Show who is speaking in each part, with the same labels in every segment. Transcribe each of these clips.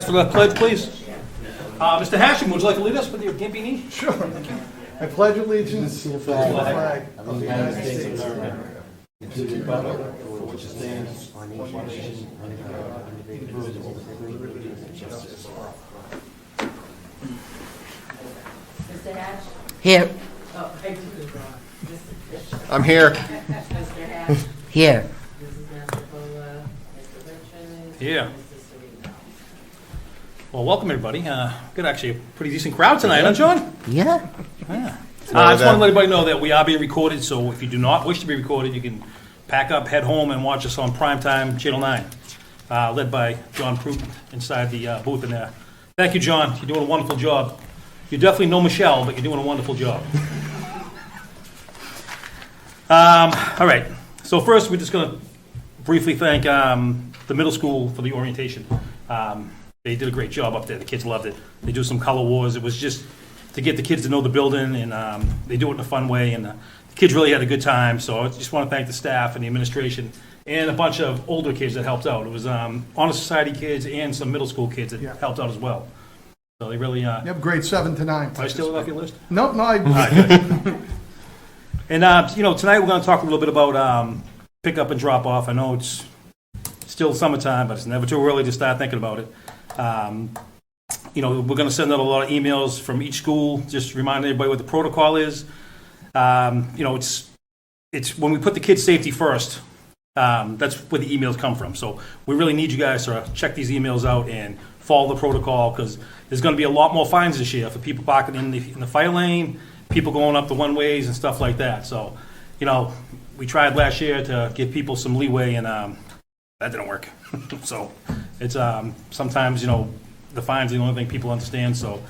Speaker 1: For the pledge, please. Mr. Hashem, would you like to lead us with your gimpy knee?
Speaker 2: Sure. I pledge allegiance to the flag of the United States of America, and to the republic for which it stands, one nation, under God, indivisible, with liberty and justice for all.
Speaker 3: Mr. Hatch?
Speaker 4: Here.
Speaker 3: Oh, I do. Mr. Fisher?
Speaker 2: I'm here.
Speaker 3: Mr. Hatch?
Speaker 4: Here.
Speaker 3: Mrs. Mastropola? Mr. Richards?
Speaker 1: Yeah.
Speaker 3: Mr. Serino?
Speaker 1: Well, welcome everybody. Got actually a pretty decent crowd tonight, huh, John?
Speaker 4: Yeah.
Speaker 1: Yeah. I just want to let everybody know that we are being recorded, so if you do not wish to be recorded, you can pack up, head home, and watch us on Primetime Channel 9, led by John Pruitt inside the booth in there. Thank you, John. You're doing a wonderful job. You definitely know Michelle, but you're doing a wonderful job. All right. So first, we're just going to briefly thank the middle school for the orientation. They did a great job up there. The kids loved it. They do some color wars. It was just to get the kids to know the building, and they do it in a fun way. And the kids really had a good time. So I just want to thank the staff and the administration and a bunch of older kids that helped out. It was Honor Society kids and some middle school kids that helped out as well. So they really...
Speaker 2: Yep, grade 7 to 9.
Speaker 1: Are you still off your list?
Speaker 2: Nope, no, I...
Speaker 1: All right, good. And, tonight we're going to talk a little bit about pick up and drop off. I know it's still summertime, but it's never too early to start thinking about it. We're going to send out a lot of emails from each school, just reminding everybody what the protocol is. It's when we put the kids' safety first, that's where the emails come from. So we really need you guys to check these emails out and follow the protocol, because there's going to be a lot more fines this year for people parking in the fire lane, people going up the one-ways and stuff like that. So, we tried last year to give people some leeway, and that didn't work. So it's sometimes, the fines are the only thing people understand. So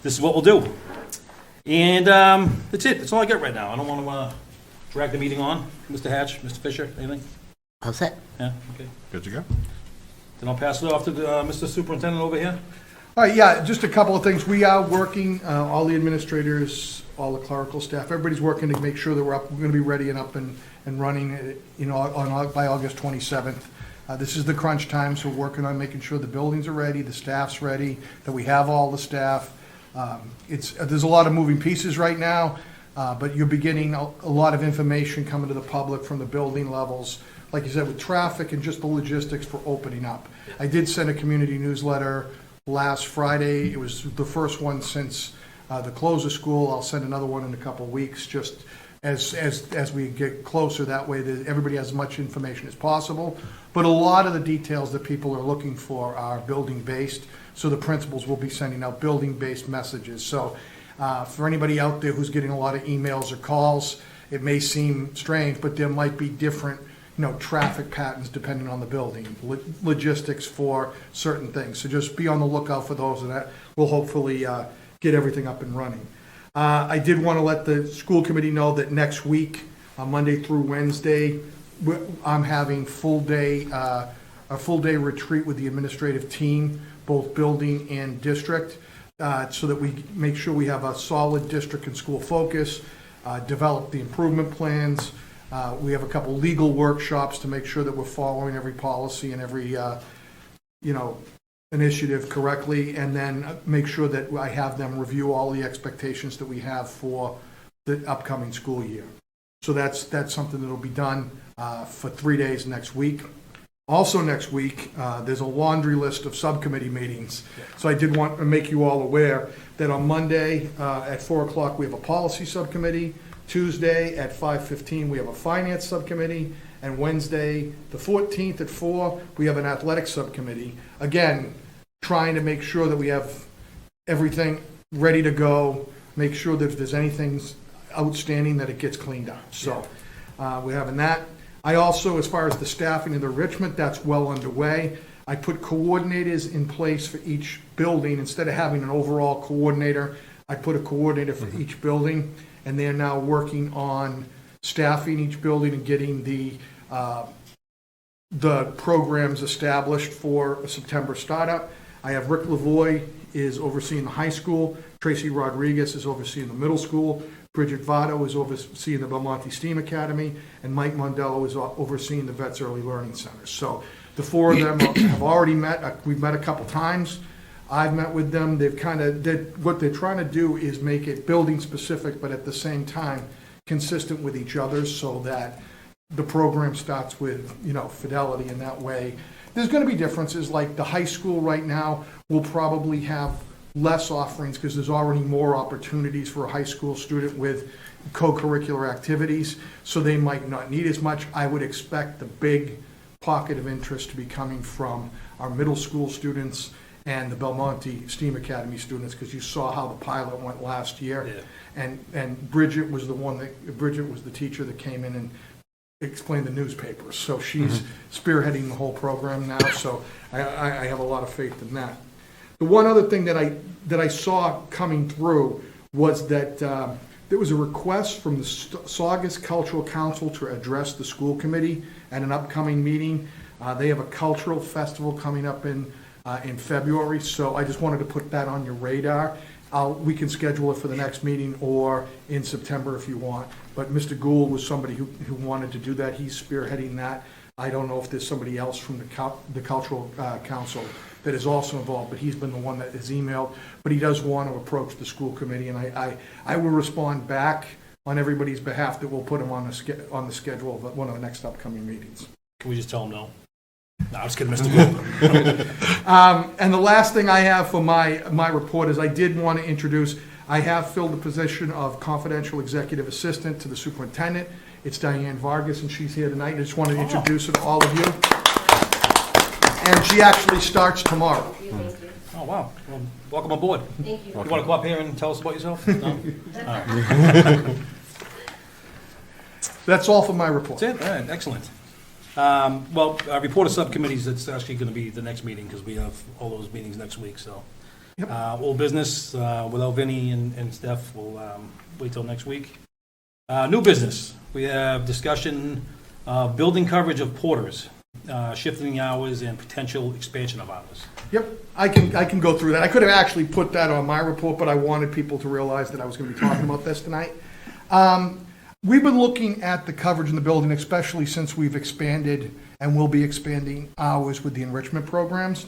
Speaker 1: this is what we'll do. And that's it. That's all I got right now. I don't want to drag the meeting on. Mr. Hatch, Mr. Fisher, anything?
Speaker 4: All set?
Speaker 1: Yeah, okay.
Speaker 5: Good to go.
Speaker 1: Then I'll pass it off to Mr. Superintendent over here.
Speaker 2: All right, yeah, just a couple of things. We are working, all the administrators, all the clerical staff, everybody's working to make sure that we're going to be ready and up and running, by August 27th. This is the crunch time, so we're working on making sure the buildings are ready, the staff's ready, that we have all the staff. There's a lot of moving pieces right now, but you're beginning a lot of information coming to the public from the building levels, like you said, with traffic and just the logistics for opening up. I did send a community newsletter last Friday. It was the first one since the close of school. I'll send another one in a couple of weeks, just as we get closer. That way that everybody has as much information as possible. But a lot of the details that people are looking for are building-based, so the principals will be sending out building-based messages. So for anybody out there who's getting a lot of emails or calls, it may seem strange, but there might be different traffic patterns depending on the building, logistics for certain things. So just be on the lookout for those, and that will hopefully get everything up and running. I did want to let the school committee know that next week, Monday through Wednesday, I'm having a full day retreat with the administrative team, both building and district, so that we make sure we have a solid district and school focus, develop the improvement plans. We have a couple legal workshops to make sure that we're following every policy and every, initiative correctly, and then make sure that I have them review all the expectations that we have for the upcoming school year. So that's something that will be done for 3 days next week. Also next week, there's a laundry list of subcommittee meetings. So I did want to make you all aware that on Monday at 4 o'clock we have a policy subcommittee. Tuesday at 5:15 we have a finance subcommittee, and Wednesday the 14th at 4 we have an athletics subcommittee. Again, trying to make sure that we have everything ready to go, make sure that if there's anything outstanding that it gets cleaned up. So we're having that. I also, as far as the staffing and the enrichment, that's well underway. I put coordinators in place for each building. Instead of having an overall coordinator, I put a coordinator for each building, and they're now working on staffing each building and getting the programs established for a September startup. I have Rick Lavoie is overseeing the high school, Tracy Rodriguez is overseeing the middle school, Bridget Votto is overseeing the Belmonte STEAM Academy, and Mike Mondello is overseeing the Vets Early Learning Center. So the four of them have already met. We've met a couple times. I've met with them, they've what they're trying to do is make it building specific, but at the same time consistent with each other so that the program starts with, fidelity in that way. There's gonna be differences, like the high school right now will probably have less offerings because there's already more opportunities for a high school student with co-curricular activities, so they might not need as much. I would expect the big pocket of interest to be coming from our middle school students and the Belmonte STEAM Academy students, because you saw how the pilot went last year.
Speaker 1: Yeah.
Speaker 2: And Bridget was the teacher that came in and explained the newspapers. So she's spearheading the whole program now, so I have a lot of faith in that. The one other thing that I saw coming through was that there was a request from the Saugus Cultural Council to address the school committee at an upcoming meeting. They have a cultural festival coming up in February, so I just wanted to put that on your radar. We can schedule it for the next meeting or in September if you want. But Mr. Gould was somebody who wanted to do that. He's spearheading that. I don't know if there's somebody else from the Cultural Council that is also involved, but he's been the one that has emailed. But he does want to approach the school committee, and I will respond back on everybody's behalf that we'll put him on the schedule of one of the next upcoming meetings.
Speaker 1: Can we just tell him no? No, I'm just kidding, Mr. Gould.
Speaker 2: And the last thing I have for my report is I did want to introduce, I have filled the position of confidential executive assistant to the superintendent. It's Diane Vargas, and she's here tonight. I just wanted to introduce her to all of you. And she actually starts tomorrow.
Speaker 3: Thank you.
Speaker 1: Oh, wow. Well, welcome aboard.
Speaker 3: Thank you.
Speaker 1: You want to come up here and tell us about yourself? No?
Speaker 2: That's all for my report.
Speaker 1: That's it? All right, excellent. Well, report of subcommittees, that's actually going to be the next meeting because we have all those meetings next week, so.
Speaker 2: Yep.
Speaker 1: Old business, without Vinnie and Steph, we'll wait till next week. New business, we have discussion of building coverage of porters, shifting hours and potential expansion of hours.
Speaker 2: Yep, I can go through that. I could have actually put that on my report, but I wanted people to realize that I was going to be talking about this tonight. We've been looking at the coverage in the building, especially since we've expanded and will be expanding hours with the enrichment programs.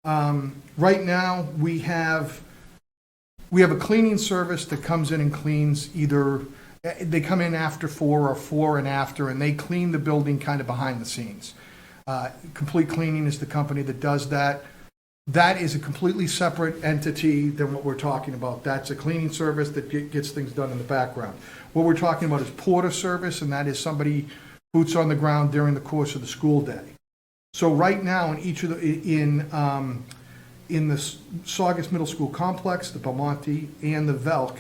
Speaker 2: Right now, we have a cleaning service that comes in and cleans either, they come in after 4 or 4 and after, and they clean the building kind of behind the scenes. Complete Cleaning is the company that does that. That is a completely separate entity than what we're talking about. That's a cleaning service that gets things done in the background. What we're talking about is porter service, and that is somebody boots on the ground during the course of the school day. So right now, in each of in the Saugus Middle School Complex, the Belmonte, and the Velk,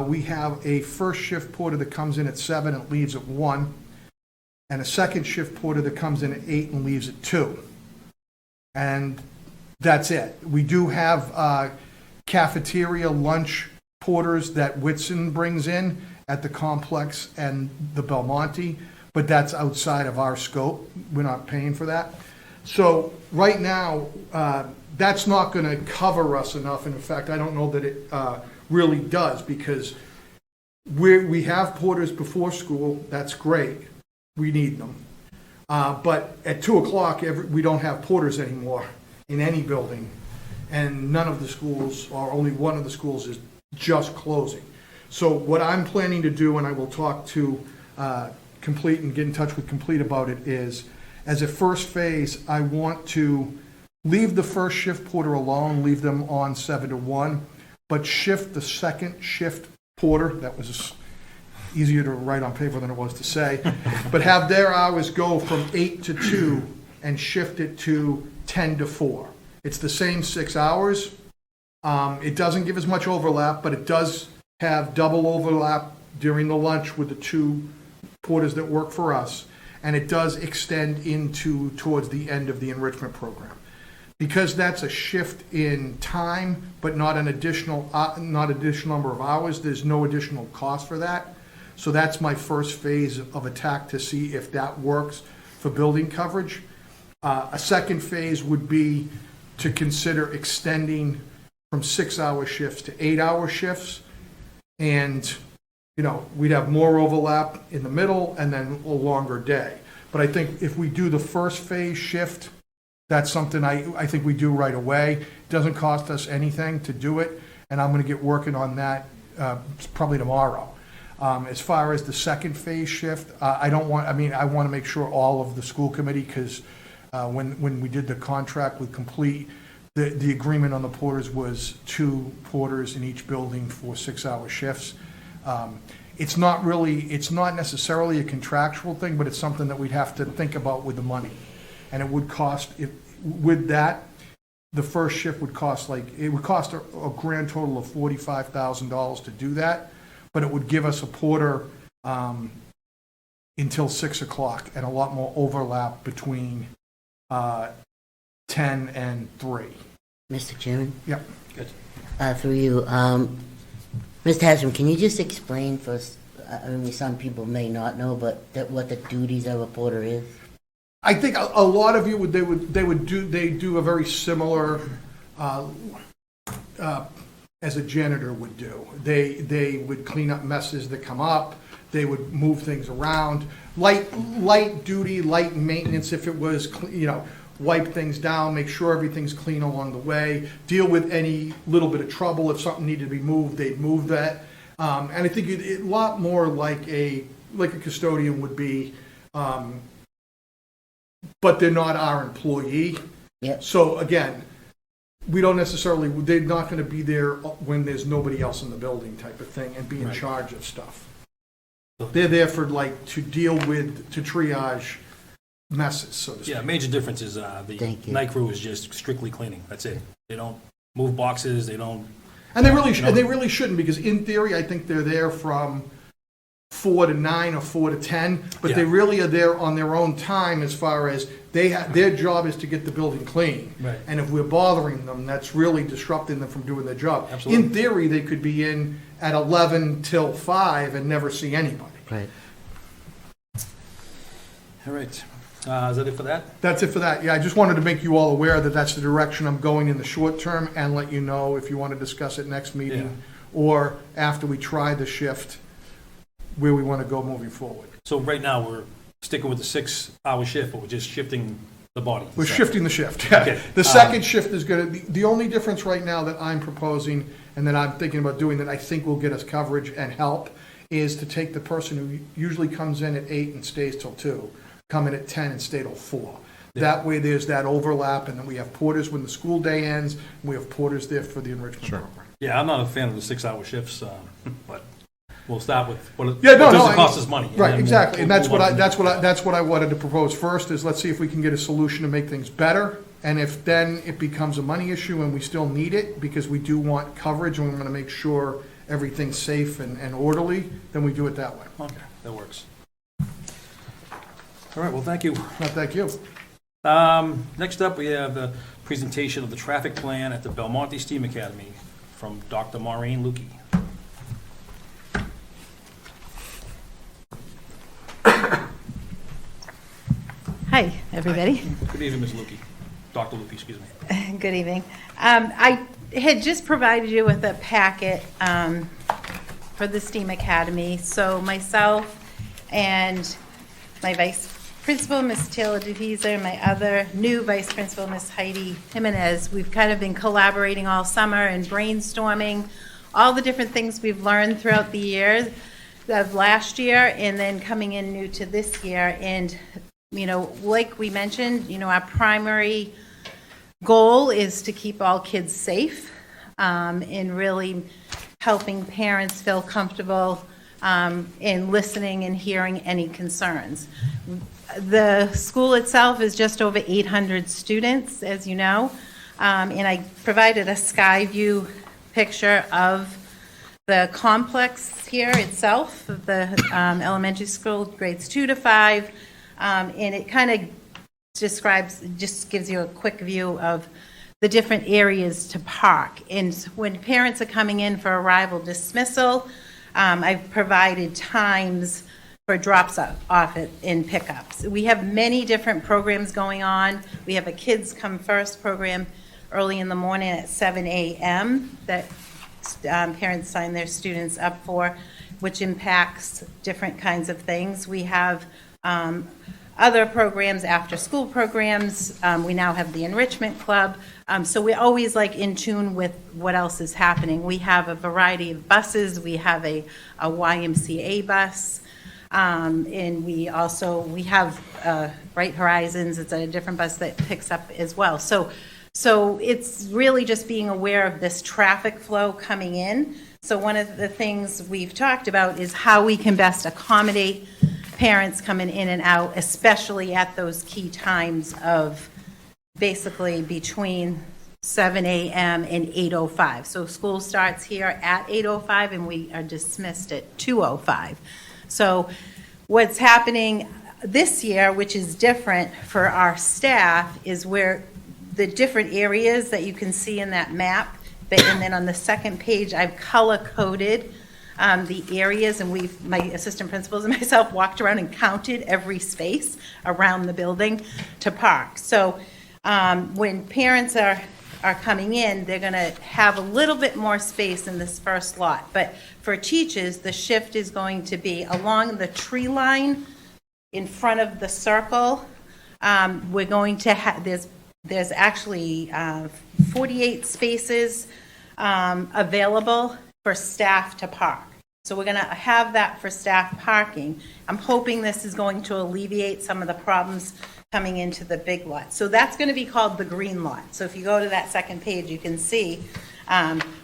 Speaker 2: we have a first shift porter that comes in at 7 and leaves at 1, and a second shift porter that comes in at 8 and leaves at 2. And that's it. We do have cafeteria lunch porters that Whitson brings in at the complex and the Belmonte, but that's outside of our scope. We're not paying for that. So right now, that's not going to cover us enough. And in fact, I don't know that it really does, because we have porters before school. That's great. We need them. But at 2 o'clock, we don't have porters anymore in any building. And none of the schools, or only one of the schools, is just closing. So what I'm planning to do, and I will talk to Complete and get in touch with Complete about it, is as a first phase, I want to leave the first shift porter alone, leave them on 7 to 1, but shift the second shift porter, that was easier to write on paper than it was to say, but have their hours go from 8 to 2 and shift it to 10 to 4. It's the same 6 hours. It doesn't give as much overlap, but it does have double overlap during the lunch with the 2 porters that work for us, and it does extend into towards the end of the enrichment program. Because that's a shift in time, but not an additional number of hours, there's no additional cost for that. So that's my first phase of attack to see if that works for building coverage. A second phase would be to consider extending from 6-hour shifts to 8-hour shifts. And, we'd have more overlap in the middle and then a longer day. But I think if we do the first phase shift That's something I think we do right away. Doesn't cost us anything to do it, and I'm gonna get working on that probably tomorrow. As far as the second phase shift, I want to make sure all of the school committee, because when we did the contract with Complete, the agreement on the porters was 2 porters in each building for 6-hour shifts. It's not necessarily a contractual thing, but it's something that we'd have to think about with the money. And it would cost, with that, the first shift would cost a grand total of $45,000 to do that, but it would give us a porter until 6 o'clock and a lot more overlap between 10 and 3.
Speaker 4: Mr. Chairman?
Speaker 2: Yep.
Speaker 1: Good.
Speaker 4: Through you, Mr. Haslam, can you just explain for us, some people may not know, but what the duties of a porter is?
Speaker 2: I think a lot of you they do a very similar as a janitor would do. They would clean up messes that come up. They would move things around. Light duty, light maintenance. If it was, wipe things down, make sure everything's clean along the way. Deal with any little bit of trouble. If something needed to be moved, they'd move that. And I think a lot more like a custodian would be. But they're not our employee.
Speaker 4: Yep.
Speaker 2: So again, they're not going to be there when there's nobody else in the building type of thing and be in charge of stuff. They're there for to triage messes, so to speak.
Speaker 1: Yeah, major difference is the night crew is just strictly cleaning. That's it. They don't move boxes. They don't.
Speaker 2: And they really shouldn't, because in theory, I think they're there from 4 to 9 or 4 to 10, but they really are there on their own time as far as their job is to get the building clean.
Speaker 1: Right.
Speaker 2: And if we're bothering them, that's really disrupting them from doing their job.
Speaker 1: Absolutely.
Speaker 2: In theory, they could be in at 11 till 5 and never see anybody.
Speaker 4: Right.
Speaker 1: All right. Is that it for that?
Speaker 2: That's it for that. Yeah, I just wanted to make you all aware that that's the direction I'm going in the short term, and let you know if you want to discuss it next meeting or after we try the shift, where we want to go moving forward.
Speaker 1: So right now, we're sticking with the 6-hour shift, but we're just shifting the body.
Speaker 2: We're shifting the shift. Yeah.
Speaker 1: Okay.
Speaker 2: The second shift is going to, the only difference right now that I'm proposing and that I'm thinking about doing that I think will get us coverage and help is to take the person who usually comes in at 8 and stays till 2, come in at 10 and stay till 4. That way there's that overlap, and then we have porters when the school day ends, and we have porters there for the enrichment program.
Speaker 1: Yeah, I'm not a fan of the 6-hour shifts, but we'll start with what
Speaker 2: doesn't
Speaker 1: cost us money.
Speaker 2: Right, exactly, and that's what I wanted to propose first, is let's see if we can get a solution to make things better, and if then it becomes a money issue and we still need it, because we do want coverage and we want to make sure everything's safe and orderly, then we do it that way.
Speaker 1: Okay, that works. All right, well, thank you.
Speaker 2: Well, thank you.
Speaker 1: Next up, we have the presentation of the traffic plan at the Belmonte STEAM Academy from Dr. Maureen Lukey.
Speaker 5: Hi, everybody.
Speaker 1: Good evening, Ms. Lukey. Dr. Lukey, excuse me.
Speaker 5: Good evening. I had just provided you with a packet for the STEAM Academy. So myself and my vice principal, Ms. Taylor DeVisa, and my other new vice principal, Ms. Heidi Jimenez, we've kind of been collaborating all summer and brainstorming all the different things we've learned throughout the years of last year and then coming in new to this year. And like we mentioned, our primary goal is to keep all kids safe and really helping parents feel comfortable in listening and hearing any concerns. The school itself is just over 800 students, as you know, and I provided a sky view picture of the complex here itself, of the elementary school, grades 2 to 5. And it kind of just gives you a quick view of the different areas to park. And when parents are coming in for arrival dismissal, I've provided times for drops off and pickups. We have many different programs going on. We have a Kids Come First program early in the morning at 7 a.m. that parents sign their students up for, which impacts different kinds of things. We have other programs, after-school programs. We now have the enrichment club. So we're always like in tune with what else is happening. We have a variety of buses. We have a YMCA bus. And we have Bright Horizons. It's a different bus that picks up as well. So it's really just being aware of this traffic flow coming in. So one of the things we've talked about is how we can best accommodate parents coming in and out, especially at those key times of basically between 7 a.m. and 8:05. So school starts here at 8:05 and we are dismissed at 2:05. So what's happening this year, which is different for our staff, is where the different areas that you can see in that map, and then on the second page, I've color-coded the areas, and my assistant principals and myself walked around and counted every space around the building to park. So when parents are coming in, they're gonna have a little bit more space in this first lot. But for teachers, the shift is going to be along the tree line in front of the circle. We're going to have, there's actually 48 spaces available for staff to park. So we're going to have that for staff parking. I'm hoping this is going to alleviate some of the problems coming into the big lot. So that's going to be called the green lot. So if you go to that second page, you can see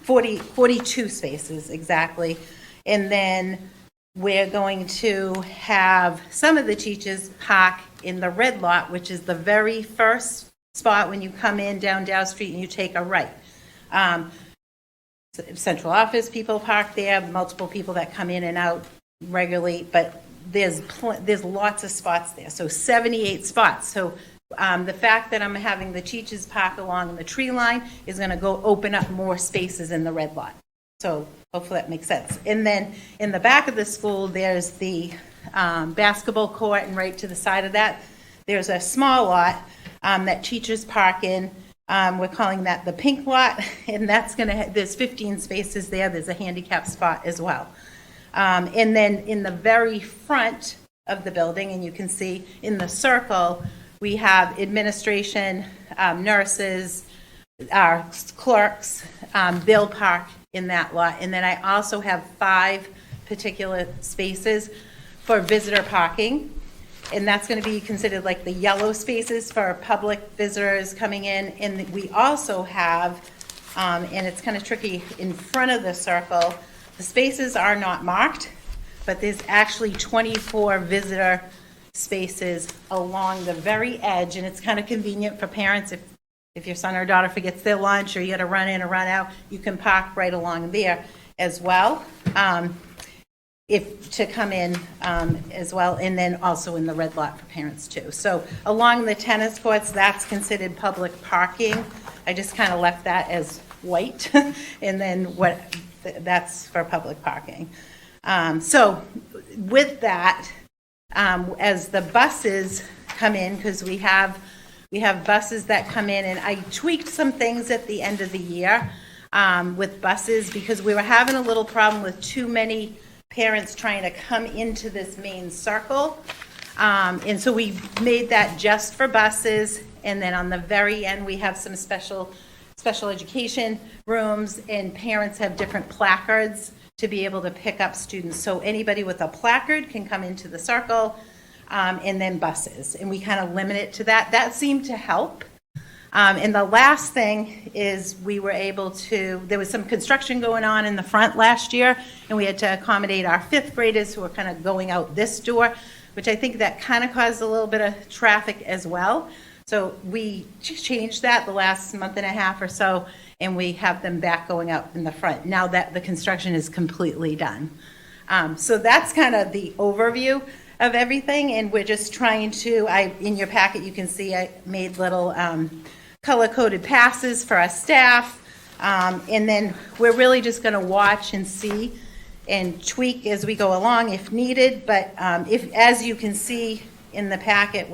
Speaker 5: 42 spaces exactly. And then we're going to have some of the teachers park in the red lot, which is the very first spot when you come in down Dow Street and you take a right. Central office people park there, multiple people that come in and out regularly, but there's lots of spots there, so 78 spots. So the fact that I'm having the teachers park along the tree line is going to go open up more spaces in the red lot. So hopefully that makes sense. And then in the back of the school, there's the basketball court, and right to the side of that, there's a small lot that teachers park in. We're calling that the pink lot, and that's there's 15 spaces there. There's a handicap spot as well. And then in the very front of the building, and you can see in the circle, we have administration, nurses, our clerks, they'll park in that lot. And then I also have 5 particular spaces for visitor parking. And that's going to be considered like the yellow spaces for public visitors coming in. And we also have, and it's kind of tricky, in front of the circle, the spaces are not marked, but there's actually 24 visitor spaces along the very edge. And it's kind of convenient for parents if your son or daughter forgets their lunch or you got to run in or run out, you can park right along there as well. To come in as well, and then also in the red lot for parents too. So along the tennis courts, that's considered public parking. I just kind of left that as white, and then that's for public parking. So with that, as the buses come in, because we have buses that come in, and I tweaked some things at the end of the year with buses because we were having a little problem with too many parents trying to come into this main circle. And so we made that just for buses. And then on the very end, we have some special education rooms, and parents have different placards to be able to pick up students. So anybody with a placard can come into the circle, and then buses. And we kind of limit it to that. That seemed to help. And the last thing is there was some construction going on in the front last year, and we had to accommodate our 5th graders who were kind of going out this door, which I think that kind of caused a little bit of traffic as well. So we changed that the last month and a half or so, and we have them back going out in the front now that the construction is completely done. So that's kind of the overview of everything, and we're just trying to, in your packet you can see I made little color-coded passes for our staff, and then we're really just going to watch and see and tweak as we go along if needed. But as you can see in the packet,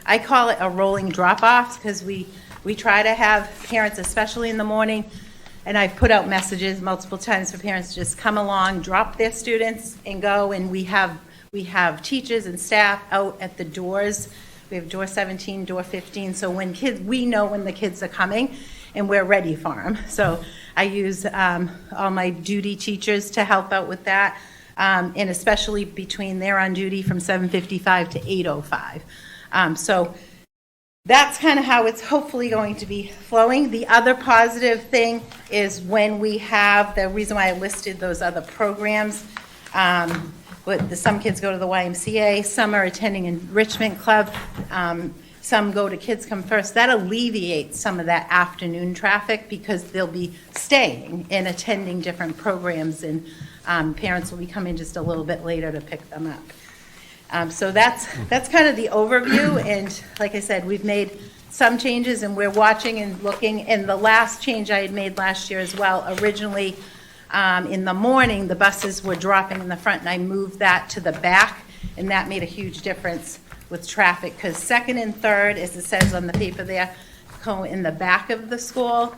Speaker 5: I call it a rolling drop-off, because we try to have parents, especially in the morning, and I've put out messages multiple times for parents to just come along, drop their students and go, and we have we have teachers and staff out at the doors. We have door 17, door 15, so we know when the kids are coming, and we're ready for them. So I use all my duty teachers to help out with that, and especially between they're on duty from 7:55 to 8:05. So that's kind of how it's hopefully going to be flowing. The other positive thing is when we have, the reason why I listed those other programs, some kids go to the YMCA, some are attending enrichment club, some go to Kids Come First. That alleviates some of that afternoon traffic because they'll be staying and attending different programs, and parents will be coming just a little bit later to pick them up. So that's kind of the overview, and like I said, we've made some changes, and we're watching and looking, and the last change I had made last year as well, originally in the morning, the buses were dropping in the front, and I moved that to the back, and that made a huge difference with traffic, because second and third, as it says on the paper there, go in the back of the school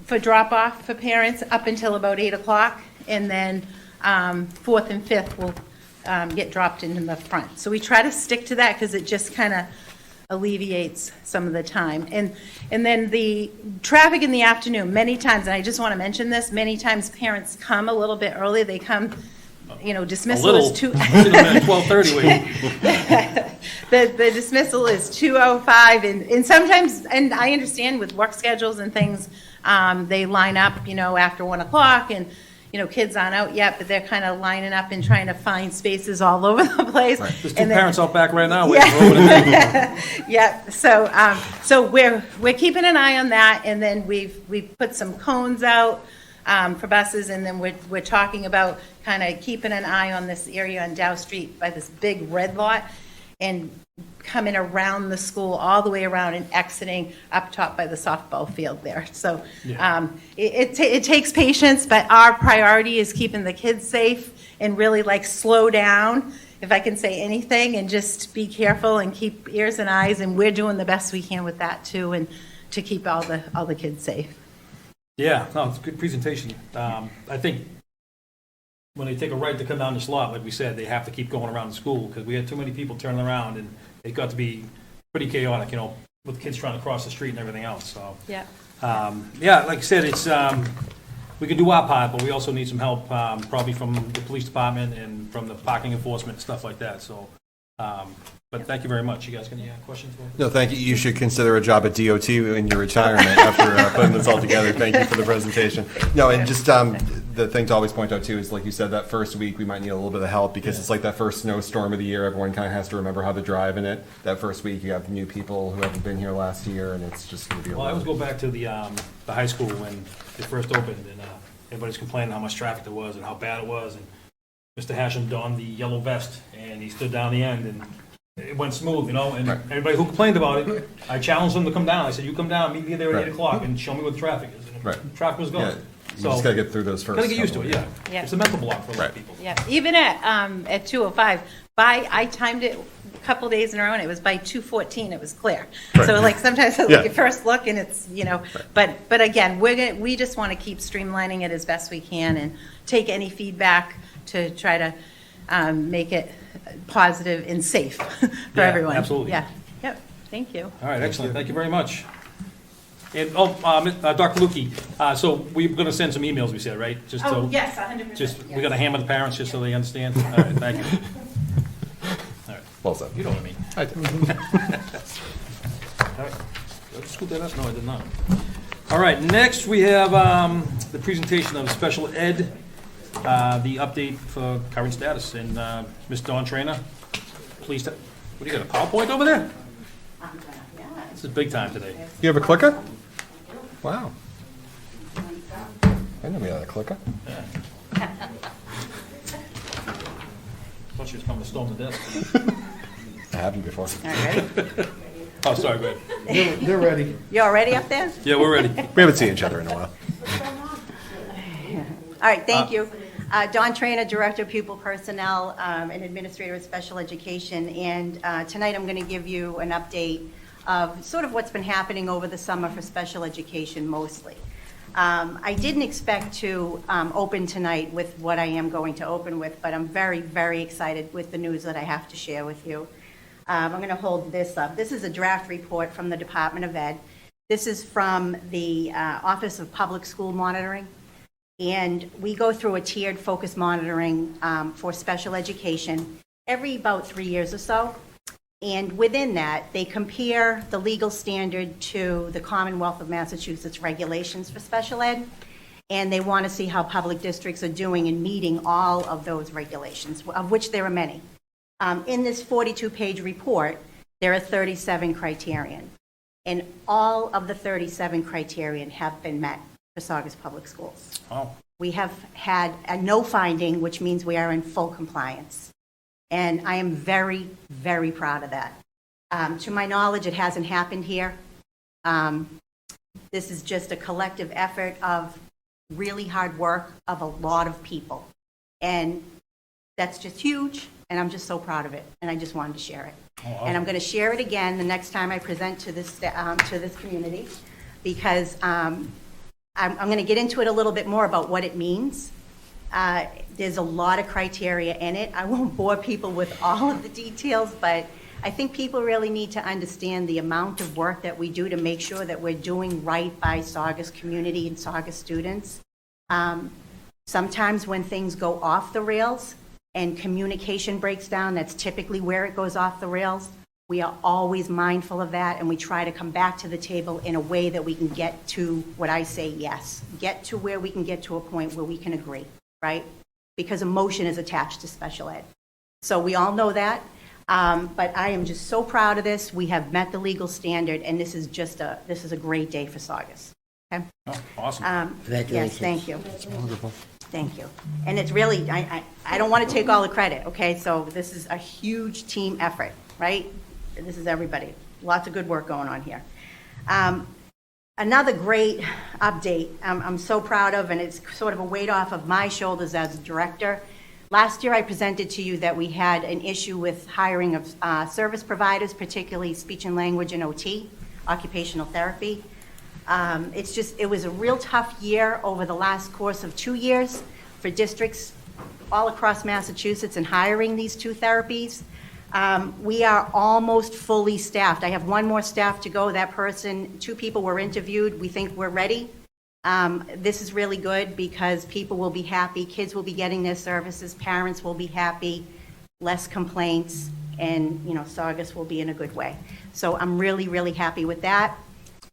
Speaker 5: for drop-off for parents up until about 8 o'clock, and then fourth and fifth will get dropped in the front. So we try to stick to that because it just kind of alleviates some of the time. And then the traffic in the afternoon, many times, and I just want to mention this, many times parents come a little bit early. They come, dismissal is
Speaker 1: 12:30.
Speaker 5: The dismissal is 2:05, and sometimes, and I understand with work schedules and things, they line up, after 1 o'clock, and kids aren't out yet, but they're kind of lining up and trying to find spaces all over the place.
Speaker 1: Right. There's two parents out back right now waiting for opening.
Speaker 5: Yeah. So we're keeping an eye on that, and then we've put some cones out for buses, and then we're talking about kind of keeping an eye on this area on Dow Street by this big red lot, and coming around the school all the way around and exiting up top by the softball field there. So it takes patience, but our priority is keeping the kids safe and really slow down, if I can say anything, and just be careful and keep ears and eyes, and we're doing the best we can with that too, and to keep all the kids safe.
Speaker 1: Yeah, no, it's a good presentation. I think when they take a right to come down this lot, like we said, they have to keep going around the school, because we had too many people turning around, and it got to be pretty chaotic, with kids trying to cross the street and everything else. So
Speaker 5: Yeah.
Speaker 1: Like I said, it's we can do our part, but we also need some help, probably from the police department and from the parking enforcement and stuff like that. So, but thank you very much. You guys got any questions?
Speaker 6: No, thank you. You should consider a job at DOT in your retirement after putting this all together. Thank you for the presentation. No, and just the thing to always point out too is, like you said, that first week we might need a little bit of help, because it's like that first snowstorm of the year. Everyone kind of has to remember how to drive in it. That first week you have new people who haven't been here last year, and it's just going to be
Speaker 1: Well, I always go back to the high school when it first opened, and everybody's complaining how much traffic there was and how bad it was. And Mr. Hashem donned the yellow vest, and he stood down the end, and it went smooth, and everybody who complained about it, I challenged them to come down. I said, you come down, meet me there at 8 o'clock, and show me what the traffic is. And the traffic was gone.
Speaker 6: You just got to get through those first.
Speaker 1: Got to get used to it,
Speaker 5: Yeah.
Speaker 1: It's a mental block for a lot of people.
Speaker 5: Yeah, even at 2:05, I timed it a couple days in a row, and it was by 2:14, it was clear.
Speaker 6: Right.
Speaker 5: So sometimes you first look, and it's, but again, we just want to keep streamlining it as best we can, and take any feedback to try to make it positive and safe for everyone.
Speaker 1: Absolutely.
Speaker 5: Yeah, yep, thank you.
Speaker 1: All right, excellent. Thank you very much. And, Dr. Lukey, so we're going to send some emails, we said, right? Just
Speaker 5: Yes, 100%.
Speaker 1: Just,
Speaker 5: yes.
Speaker 1: we're going to hammer the parents just so they understand? All right, thank you. All right.
Speaker 6: Well said.
Speaker 1: You know what I mean.
Speaker 6: I do.
Speaker 1: All right. Did I scoop that up? No, I did not. All right, next we have the presentation of special ed, the update for current status. And Ms. Dawn Trainer, please, what do you got, a PowerPoint over there? This is big time today.
Speaker 6: You have a clicker? Wow. I know we had a clicker.
Speaker 1: Thought she was coming to storm the desk.
Speaker 6: I haven't before.
Speaker 5: All right,
Speaker 1: Oh, sorry, go ahead.
Speaker 2: They're ready.
Speaker 5: you all ready up there?
Speaker 1: Yeah, we're ready.
Speaker 6: We haven't seen each other in a while.
Speaker 7: All right, thank you. Dawn Trainer, Director of Pupil Personnel and Administrator of Special Education. And tonight I'm going to give you an update of sort of what's been happening over the summer for special education mostly. I didn't expect to open tonight with what I am going to open with, but I'm very, very excited with the news that I have to share with you. I'm going to hold this up. This is a draft report from the Department of Ed. This is from the Office of Public School Monitoring. And we go through a tiered focus monitoring for special education every about 3 years or so. And within that, they compare the legal standard to the Commonwealth of Massachusetts regulations for special ed. And they want to see how public districts are doing in meeting all of those regulations, of which there are many. In this 42-page report, there are 37 criterion. And all of the 37 criterion have been met for Saugus Public Schools.
Speaker 1: Oh,
Speaker 7: We have had a no finding, which means we are in full compliance. And I am very, very proud of that. To my knowledge, it hasn't happened here. This is just a collective effort of really hard work of a lot of people. And that's just huge, and I'm just so proud of it, and I just wanted to share it. And I'm going to share it again the next time I present to this community, because I'm going to get into it a little bit more about what it means. There's a lot of criteria in it. I won't bore people with all of the details, but I think people really need to understand the amount of work that we do to make sure that we're doing right by Saugus community and Saugus students. Sometimes when things go off the rails and communication breaks down, that's typically where it goes off the rails. We are always mindful of that, and we try to come back to the table in a way that we can get to what I say yes, get to where we can get to a point where we can agree, right? Because emotion is attached to special ed. So we all know that, but I am just so proud of this. We have met the legal standard, and this is a great day for Saugus. Okay?
Speaker 1: oh, awesome.
Speaker 4: Congratulations.
Speaker 7: Yes, thank you. Thank you. And it's really, I don't want to take all the credit, okay? So this is a huge team effort, right? This is everybody. Lots of good work going on here. Another great update I'm so proud of, and it's sort of a weight off of my shoulders as a director. Last year I presented to you that we had an issue with hiring of service providers, particularly speech and language and OT, occupational therapy. It was a real tough year over the last course of 2 years for districts all across Massachusetts in hiring these two therapies. We are almost fully staffed. I have one more staff to go. That person, 2 people were interviewed. We think we're ready. This is really good because people will be happy, kids will be getting their services, parents will be happy, less complaints, and, Saugus will be in a good way. So I'm really, really happy with that.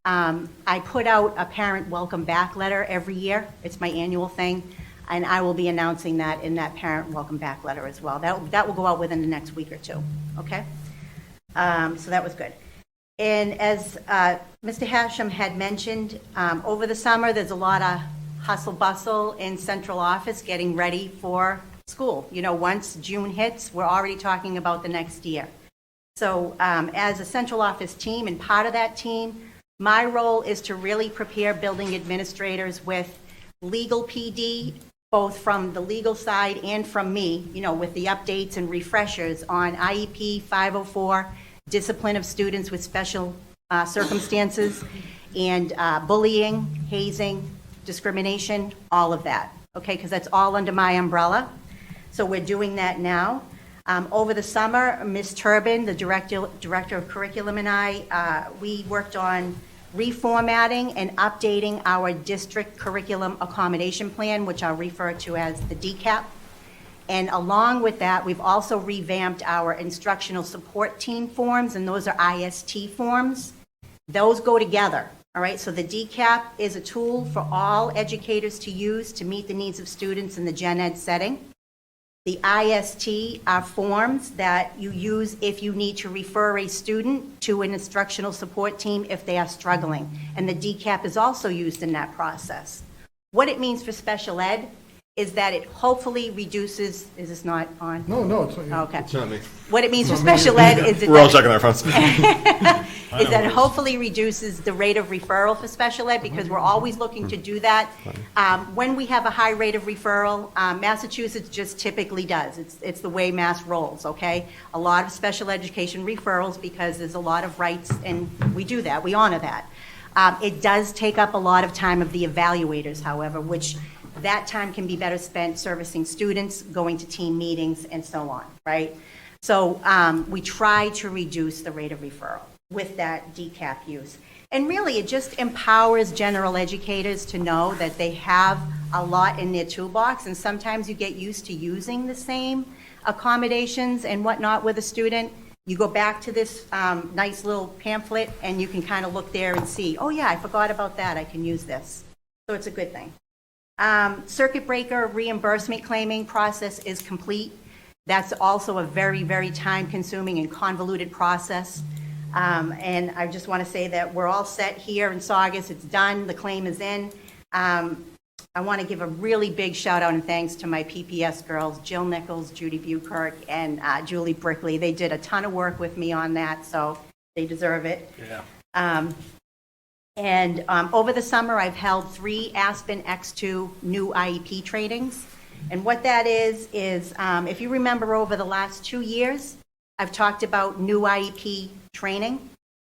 Speaker 7: I put out a parent welcome back letter every year. It's my annual thing, and I will be announcing that in that parent welcome back letter as well. That will go out within the next week or 2, okay? So that was good. And as Mr. Hashem had mentioned, over the summer, there's a lot of hustle bustle in central office getting ready for school. Once June hits, we're already talking about the next year. So as a central office team and part of that team, my role is to really prepare building administrators with legal PD, both from the legal side and from me, with the updates and refreshers on IEP 504, discipline of students with special circumstances, and bullying, hazing, discrimination, all of that, okay, because that's all under my umbrella. So we're doing that now. Over the summer, Ms. Turbin, the director of curriculum, and I, we worked on reformatting and updating our district curriculum accommodation plan, which I'll refer to as the DCAP. And along with that, we've also revamped our instructional support team forms, and those are IST forms. Those go together, all right? So the DCAP is a tool for all educators to use to meet the needs of students in the gen ed setting. The IST are forms that you use if you need to refer a student to an instructional support team if they are struggling. And the DCAP is also used in that process. What it means for special ed is that it hopefully reduces, is this not on?
Speaker 2: No, it's not.
Speaker 7: Okay.
Speaker 6: It's not me.
Speaker 7: What it means for special ed is
Speaker 6: We're all
Speaker 7: that
Speaker 6: checking our phones.
Speaker 7: is that it hopefully reduces the rate of referral for special ed, because we're always looking to do that. When we have a high rate of referral, Massachusetts just typically does. It's the way Mass rolls, okay? A lot of special education referrals because there's a lot of rights, and we do that, we honor that. It does take up a lot of time of the evaluators, however, which that time can be better spent servicing students, going to team meetings, and so on, right? So we try to reduce the rate of referral with that DCAP use. And really, it just empowers general educators to know that they have a lot in their toolbox, and sometimes you get used to using the same accommodations and whatnot with a student. You go back to this nice little pamphlet, and you can kind of look there and see, oh yeah, I forgot about that, I can use this. So it's a good thing. Circuit breaker reimbursement claiming process is complete. That's also a very, very time-consuming and convoluted process. And I just want to say that we're all set here in Saugus. It's done. The claim is in. I want to give a really big shout out and thanks to my PPS girls, Jill Nichols, Judy Buchirk, and Julie Brickley. They did a ton of work with me on that, so they deserve it.
Speaker 1: Yeah.
Speaker 7: And over the summer, I've held 3 Aspen X2 new IEP trainings. And what that is if you remember over the last 2 years, I've talked about new IEP training.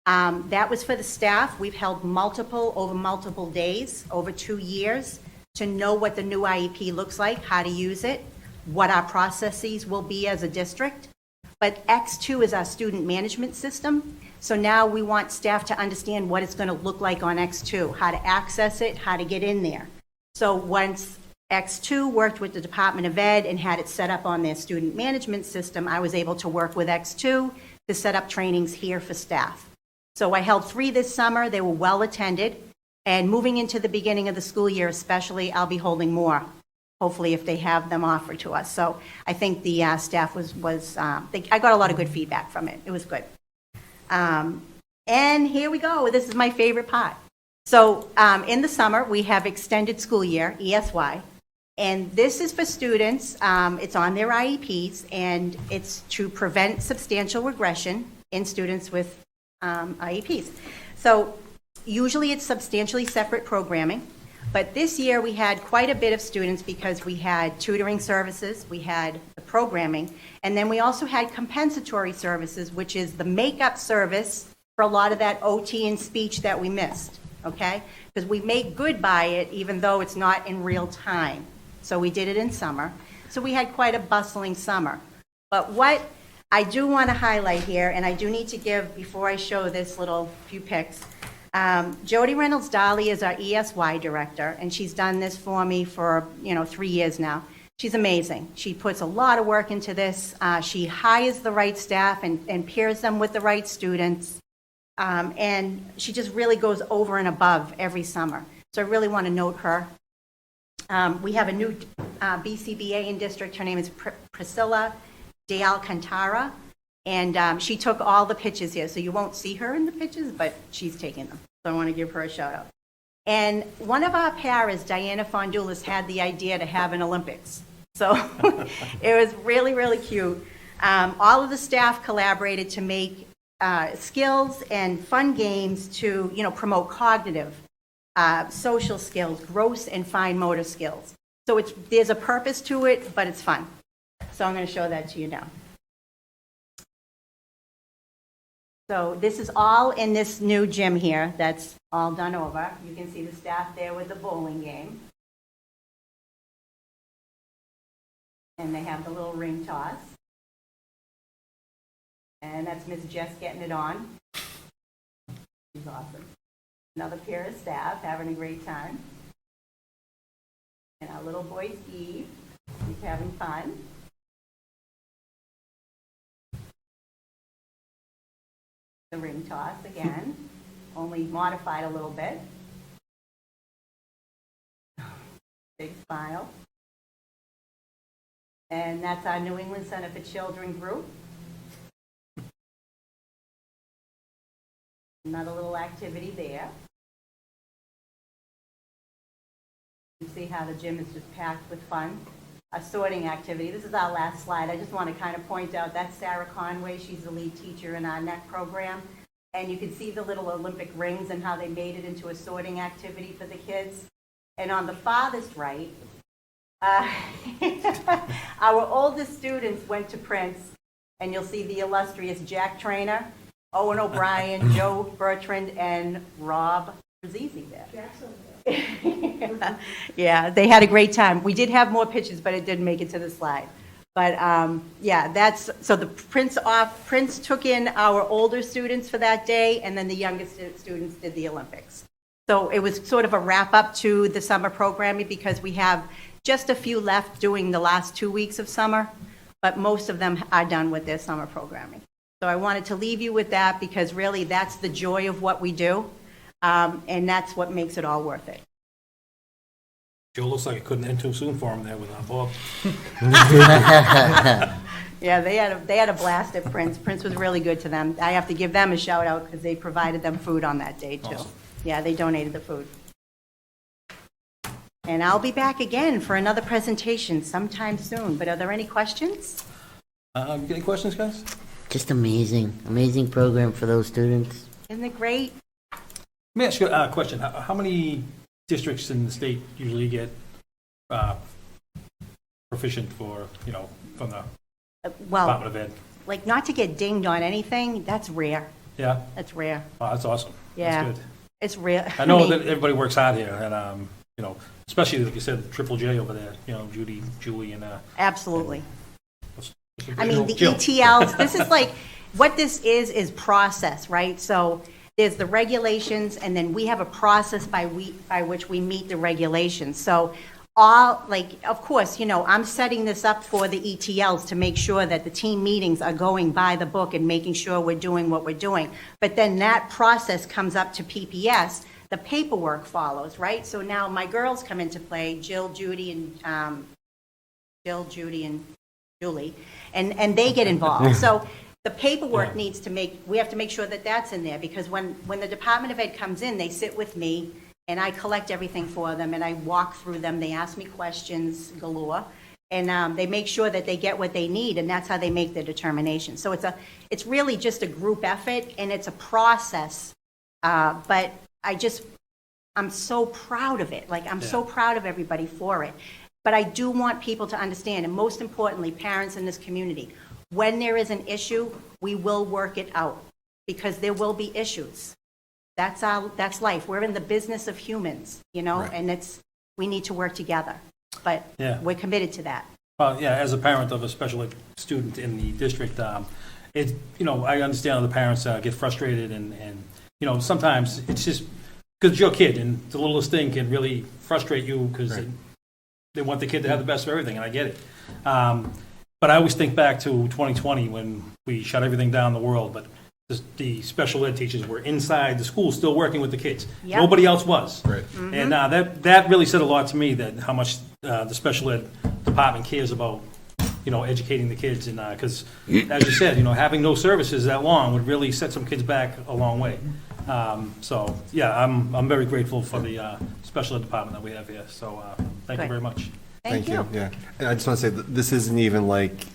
Speaker 7: That was for the staff. We've held over multiple days, over 2 years, to know what the new IEP looks like, how to use it, what our processes will be as a district. But X2 is our student management system. So now we want staff to understand what it's going to look like on X2, how to access it, how to get in there. So once X2 worked with the Department of Ed and had it set up on their student management system, I was able to work with X2 to set up trainings here for staff. So I held 3 this summer. They were well attended. And moving into the beginning of the school year especially, I'll be holding more, hopefully if they have them offered to us. So I think the staff I got a lot of good feedback from it. It was good. And here we go. This is my favorite part. So in the summer, we have extended school year, ESY. And this is for students, it's on their IEPs, and it's to prevent substantial regression in students with IEPs. So usually it's substantially separate programming, but this year we had quite a bit of students because we had tutoring services, we had the programming, and then we also had compensatory services, which is the makeup service for a lot of that OT and speech that we missed, okay? Because we make good by it even though it's not in real time. So we did it in summer. So we had quite a bustling summer. But what I do want to highlight here, and I do need to give, before I show this little few pics, Jody Reynolds-Dolly is our ESY director, and she's done this for me for 3 years now. She's amazing. She puts a lot of work into this. She hires the right staff and pairs them with the right students, and she just really goes over and above every summer. So I really want to note her. We have a new BCBA in district. Her name is Priscilla De Alcantara, and she took all the pictures here. So you won't see her in the pictures, but she's taking them. So I want to give her a shout out. And one of our paras, Diana Fondulis, had the idea to have an Olympics. So it was really, really cute. All of the staff collaborated to make skills and fun games to, promote cognitive, social skills, gross and fine motor skills. So there's a purpose to it, but it's fun. So I'm going to show that to you now. So this is all in this new gym here that's all done over. You can see the staff there with the bowling game. And they have the little ring toss. And that's Ms. Jess getting it on. She's awesome. Another pair of staff having a great time. And our little boy Steve, he's having fun. The ring toss again, only modified a little bit. Big smile. And that's our New England Center for Children group. Another little activity there. You see how the gym is just packed with fun. A sorting activity. This is our last slide. I just want to kind of point out that's Sarah Conway. She's the lead teacher in our NEC program. And you can see the little Olympic rings and how they made it into a sorting activity for the kids. And on the farthest right, our oldest students went to Prince, and you'll see the illustrious Jack Trainer, Owen O'Brien, Joe Bertrand, and Rob It was easy there. Yeah, they had a great time. We did have more pictures, but it didn't make it to the slide. But, yeah, so the Prince took in our older students for that day, and then the youngest students did the Olympics. So it was sort of a wrap-up to the summer programming, because we have just a few left doing the last 2 weeks of summer, but most of them are done with their summer programming. So I wanted to leave you with that, because really that's the joy of what we do, and that's what makes it all worth it.
Speaker 1: Joe looks like it couldn't end too soon for him there with Bob.
Speaker 7: Yeah, they had a blast at Prince. Prince was really good to them. I have to give them a shout out, because they provided them food on that day too.
Speaker 1: Awesome.
Speaker 7: Yeah, they donated the food. And I'll be back again for another presentation sometime soon. But are there any questions?
Speaker 1: Any questions, guys?
Speaker 4: Just amazing program for those students.
Speaker 7: Isn't it great?
Speaker 1: Let me ask you a question. How many districts in the state usually get proficient from the
Speaker 7: Well,
Speaker 1: Department of Ed?
Speaker 7: like, not to get dinged on anything, that's rare.
Speaker 1: Yeah?
Speaker 7: That's rare.
Speaker 1: Oh, that's awesome.
Speaker 7: Yeah.
Speaker 1: That's good.
Speaker 7: It's rare.
Speaker 1: I know
Speaker 7: mean,
Speaker 1: that everybody works hard here, and, especially, like you said, Triple J over there, Judy, Julie, and...
Speaker 7: Absolutely. I mean, the
Speaker 1: Jill.
Speaker 7: ETLs, this is like, what this is process, right? So there's the regulations, and then we have a process by which we meet the regulations. So of course, I'm setting this up for the ETLs to make sure that the team meetings are going by the book and making sure we're doing what we're doing. But then that process comes up to PPS, the paperwork follows, right? So now my girls come into play, Jill, Judy, and Julie, and they get involved. So the paperwork we have to make sure that that's in there, because when the Department of Ed comes in, they sit with me, and I collect everything for them, and I walk through them. They ask me questions galore, and they make sure that they get what they need, and that's how they make their determination. So it's really just a group effort, and it's a process, but I'm so proud of it. Like, I'm so proud of everybody for it. But I do want people to understand, and most importantly, parents in this community, when there is an issue, we will work it out, because there will be issues. That's life. We're in the business of humans,
Speaker 6: Right.
Speaker 7: and we need to work together. But
Speaker 1: Yeah.
Speaker 7: we're committed to that.
Speaker 1: Well, yeah, as a parent of a special ed student in the district, I understand the parents get frustrated, and sometimes it's just because it's your kid, and the littlest thing can really frustrate you, because they want the kid to have the best of everything, and I get it. But I always think back to 2020 when we shut everything down in the world, but the special ed teachers were inside the school still working with the kids.
Speaker 7: Yep.
Speaker 1: Nobody else was.
Speaker 6: Right.
Speaker 1: And that really said a lot to me, that how much the special ed department cares about educating the kids, and because as you said, having no services that long would really set some kids back a long way. So yeah, I'm very grateful for the special ed department that we have here. So thank you
Speaker 7: Good.
Speaker 1: very much.
Speaker 7: Thank you.
Speaker 6: Yeah. And I just want to say that this isn't even like,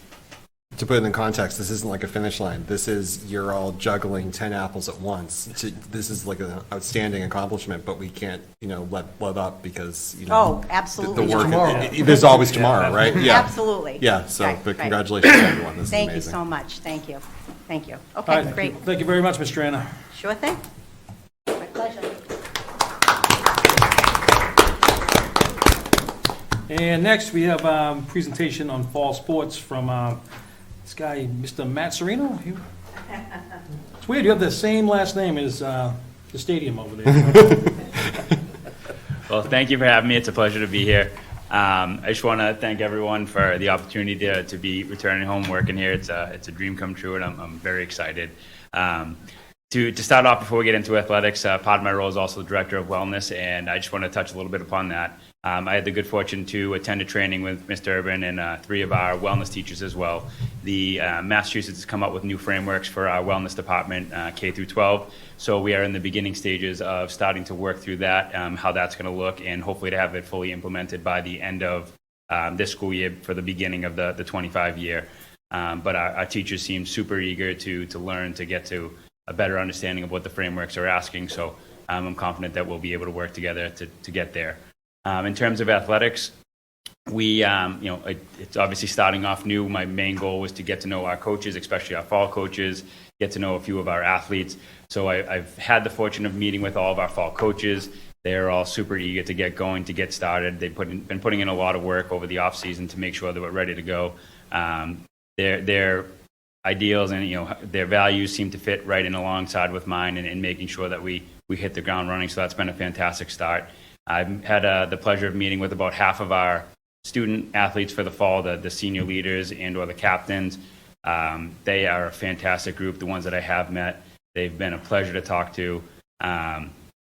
Speaker 6: to put it in context, this isn't like a finish line. This is, you're all juggling 10 apples at once. This is like an outstanding accomplishment, but we can't, let up, because,
Speaker 7: Oh, absolutely.
Speaker 6: the work,
Speaker 2: Tomorrow.
Speaker 6: there's always tomorrow, right? Yeah.
Speaker 7: Absolutely.
Speaker 6: Yeah, so,
Speaker 7: Right,
Speaker 6: but
Speaker 7: right.
Speaker 6: congratulations to everyone. This is
Speaker 7: Thank you
Speaker 6: amazing.
Speaker 7: so much. Thank you.
Speaker 1: All
Speaker 7: Okay,
Speaker 1: right,
Speaker 7: great.
Speaker 1: Thank you very much, Ms. Strana.
Speaker 7: Sure thing. My pleasure.
Speaker 1: And next, we have a presentation on fall sports from this guy, Mr. Matt Serino. It's weird, you have the same last name as the stadium over there.
Speaker 8: Well, thank you for having me. It's a pleasure to be here. I just want to thank everyone for the opportunity to be returning home working here. It's a dream come true, and I'm very excited. To start off, before we get into athletics, part of my role is also the director of wellness, and I just want to touch a little bit upon that. I had the good fortune to attend a training with Mr. Urban and 3 of our wellness teachers as well. The Massachusetts has come up with new frameworks for our wellness department, K through 12. So we are in the beginning stages of starting to work through that, how that's going to look, and hopefully to have it fully implemented by the end of this school year for the beginning of the 25 year. But our teachers seem super eager to learn, to get to a better understanding of what the frameworks are asking. So I'm confident that we'll be able to work together to get there. In terms of athletics, It's obviously starting off new. My main goal was to get to know our coaches, especially our fall coaches, get to know a few of our athletes. So I've had the fortune of meeting with all of our fall coaches. They're all super eager to get going, to get started. They've been putting in a lot of work over the off season to make sure that we're ready to go. Their ideals and their values seem to fit right in alongside with mine, and making sure that we hit the ground running. So that's been a fantastic start. I've had the pleasure of meeting with about half of our student athletes for the fall, the senior leaders and or the captains. They are a fantastic group, the ones that I have met. They've been a pleasure to talk to.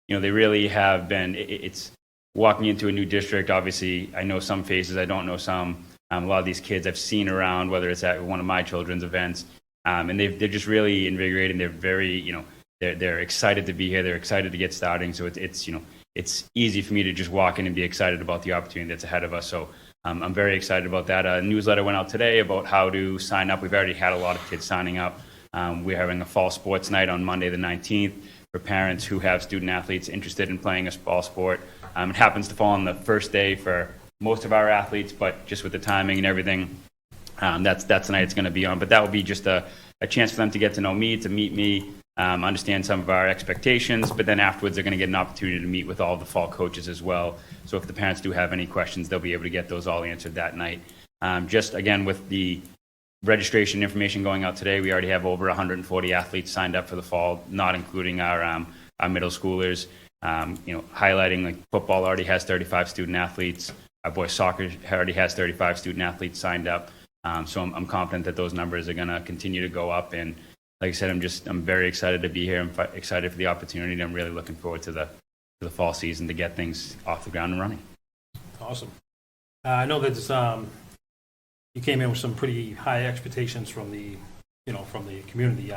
Speaker 8: They really have been. It's walking into a new district. Obviously, I know some faces, I don't know some. A lot of these kids I've seen around, whether it's at one of my children's events, and they're just really invigorating. They're very, they're excited to be here. They're excited to get starting. So it's easy for me to just walk in and be excited about the opportunity that's ahead of us. So I'm very excited about that. A newsletter went out today about how to sign up. We've already had a lot of kids signing up. We're having a fall sports night on Monday the 19th for parents who have student athletes interested in playing a fall sport. It happens to fall on the first day for most of our athletes, but just with the timing and everything, that's the night it's going to be on. But that will be just a chance for them to get to know me, to meet me, understand some of our expectations, but then afterwards they're going to get an opportunity to meet with all the fall coaches as well. So if the parents do have any questions, they'll be able to get those all answered that night. Just again, with the registration information going out today, we already have over 140 athletes signed up for the fall, not including our middle schoolers. Highlighting like football already has 35 student athletes. Our boys soccer already has 35 student athletes signed up. So I'm confident that those numbers are going to continue to go up. And like I said, I'm very excited to be here. I'm excited for the opportunity. And I'm really looking forward to the fall season to get things off the ground and running. Awesome.
Speaker 1: I know that you came in with some pretty high expectations from the community.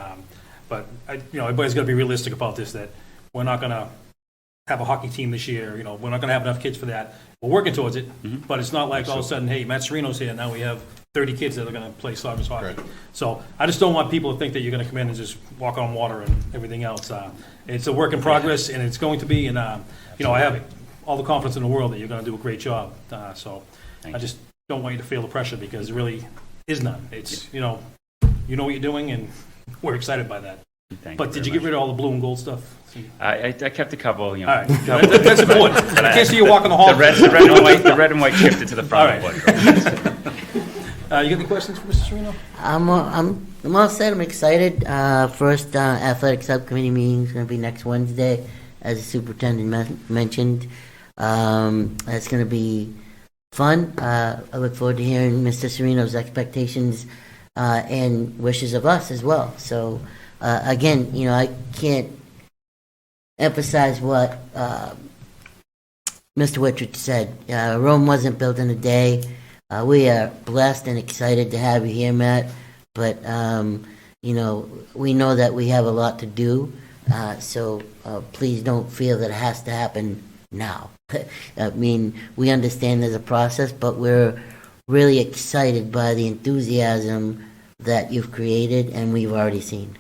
Speaker 1: But everybody's got to be realistic about this, that we're not going to have a hockey team this year. We're not going to have enough kids for that. We're working towards it, but it's not like all of a sudden, hey, Matt Serino's here, now we have 30 kids that are going to play Saugus hockey. Right. So I just don't want people to think that you're going to come in and just walk on water and everything else. It's a work in progress, and it's going to be. And I have all the confidence in the world that you're going to do a great job. So I just don't want you to feel the pressure, because it really is none. It's you know what you're doing, and we're excited by that. But did you get rid of all the blue and gold stuff?
Speaker 8: I kept a couple. All
Speaker 1: right, that's important. I can't see you walking the hall.
Speaker 8: The red and white shifted to the front.
Speaker 1: All right. You got any questions for Mr. Serino?
Speaker 4: I'm all set. I'm excited. First athletic subcommittee meeting is going to be next Wednesday, as the superintendent mentioned. It's going to be fun. I look forward to hearing Mr. Serino's expectations and wishes of us as well. So again, I can't emphasize what Mr. Wittridge said. Rome wasn't built in a day. We are blessed and excited to have you here, Matt. But we know that we have a lot to do. So please don't feel that it has to happen now. I mean, we understand there's a process, but we're really excited by the enthusiasm that you've created and we've already seen.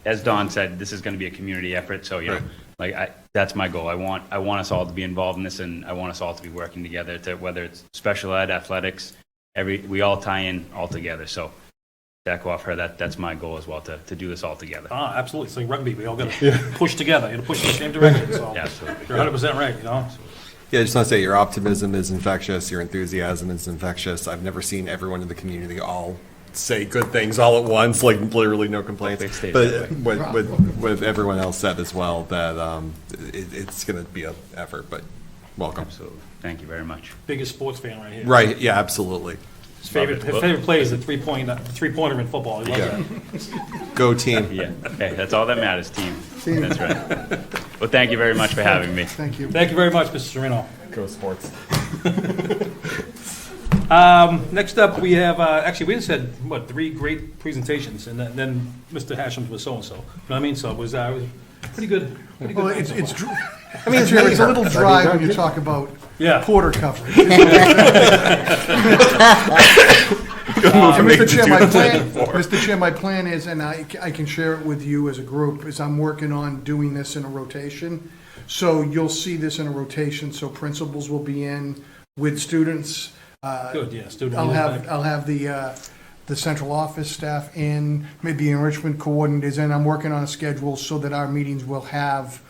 Speaker 8: As Don said, this is going to be a community effort. So that's my goal. I want us all to be involved in this, and I want us all to be working together. To whether it's special ed, athletics, we all tie in all together. So to echo off her, that's my goal as well, to do this all together.
Speaker 1: Absolutely. It's like rugby. We all got to push together. You got to push in the same direction. So
Speaker 8: yeah, absolutely.
Speaker 1: You're 100% right.
Speaker 6: Yeah, I just want to say your optimism is infectious. Your enthusiasm is infectious. I've never seen everyone in the community all say good things all at once, like literally no complaints. But with everyone else said as well, that it's going to be an effort. But welcome.
Speaker 8: Absolutely. Thank you very much.
Speaker 1: Biggest sports fan right here.
Speaker 6: Right. Yeah. Absolutely.
Speaker 1: His favorite play is the three-pointer in football. He loves that.
Speaker 6: Go team.
Speaker 8: Yeah. Hey, that's all that matters, team. That's right. Well, thank you very much for having me.
Speaker 2: Thank you.
Speaker 1: Thank you very much, Mr. Serino.
Speaker 6: Go sports.
Speaker 1: Next up, we have, we just had, 3 great presentations, and then Mr. Hasham's was so-and-so. You know what I mean? So it was pretty good.
Speaker 2: Well, it's a little dry when you talk about Porter coverage. Mr. Chair, my plan is, and I can share it with you as a group, is I'm working on doing this in a rotation. So you'll see this in a rotation. So principals will be in, with students.
Speaker 1: Good, yeah, student.
Speaker 2: I'll
Speaker 1: feedback.
Speaker 2: have the central office staff in, maybe enrichment coordinators, and I'm working on a schedule so that our meetings will have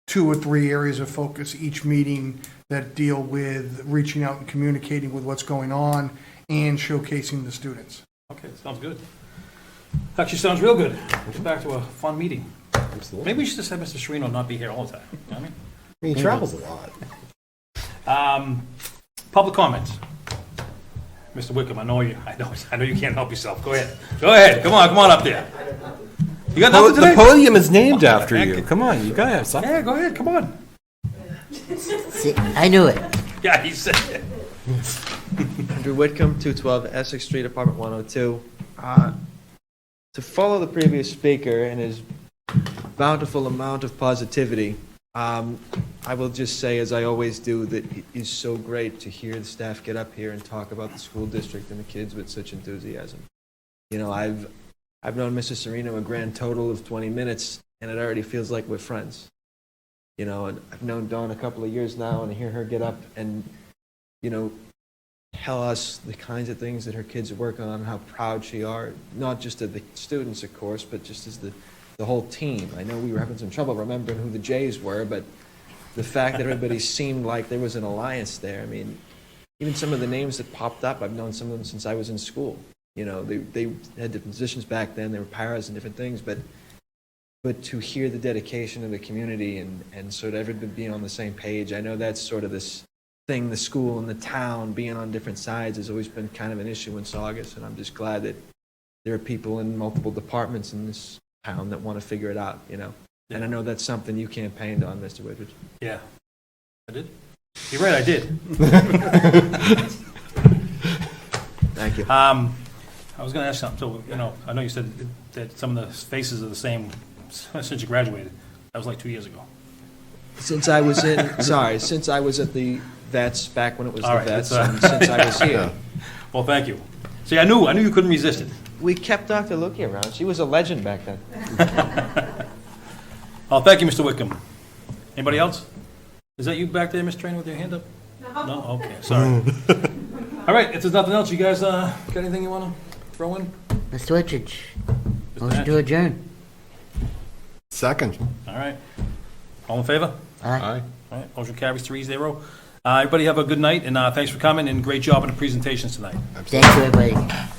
Speaker 2: 2 or 3 areas of focus each meeting that deal with reaching out and communicating with what's going on and showcasing the students.
Speaker 1: Okay, sounds good. Actually, sounds real good. Get back to a fun meeting.
Speaker 6: Absolutely.
Speaker 1: Maybe we should just have Mr. Serino not be here all the time. You know what I mean?
Speaker 6: He travels a lot.
Speaker 1: Public comments. Mr. Wickham, I know you can't help yourself. Go ahead. Go ahead. Come on up there. You got nothing
Speaker 9: The
Speaker 1: today?
Speaker 9: podium is named after you. Come on, you gotta have something.
Speaker 1: Yeah, go ahead. Come on.
Speaker 4: See, I knew it.
Speaker 1: Yeah, he said it.
Speaker 10: Andrew Whitcomb, 212 Essex Street, apartment 102. To follow the previous speaker and his bountiful amount of positivity, I will just say, as I always do, that it is so great to hear the staff get up here and talk about the school district and the kids with such enthusiasm. You know, I've known Mrs. Serino a grand total of 20 minutes, and it already feels like we're friends. You know, and I've known Dawn a couple of years now, and to hear her get up and, you know, tell us the kinds of things that her kids work on and how proud she are, not just of the students, of course, but just as the whole team. I know we were having some trouble remembering who the Jays were, but the fact that everybody seemed like there was an alliance there. I mean, even some of the names that popped up, I've known some of them since I was in school. You know, they had different positions back then, they were paras and different things, but to hear the dedication of the community and sort of everybody being on the same page, I know that's sort of this thing, the school and the town being on different sides has always been kind of an issue in Saugus, and I'm just glad that there are people in multiple departments in this town that want to figure it out, you know. And I know that's something you campaigned on, Mr. Whitridge.
Speaker 1: Yeah. I did? You're right, I did.
Speaker 10: Thank you.
Speaker 1: I was going to ask something. So, you know, I know you said that some of the faces are the same since you graduated. That was like 2 years ago.
Speaker 10: Since I was at the vets, back when it was
Speaker 1: All
Speaker 10: the
Speaker 1: right,
Speaker 10: vets,
Speaker 1: that's,
Speaker 10: and since I was here.
Speaker 1: Well, thank you. See, I knew you couldn't resist it.
Speaker 10: We kept Dr. Lukey around. She was a legend back then.
Speaker 1: Oh, thank you, Mr. Wickham. Anybody else? Is that you back there, Ms. Train, with your hand up? No? Okay, sorry. All right, if there's nothing else, you guys got anything you want to throw in?
Speaker 4: Mr. Whitridge, motion to adjourn.
Speaker 6: Second.
Speaker 1: All right. All in favor?
Speaker 4: Aye.
Speaker 1: All right, motion carries 3-0. Everybody have a good night, and thanks for coming, and great job on the presentations tonight.
Speaker 4: Thank you, everybody.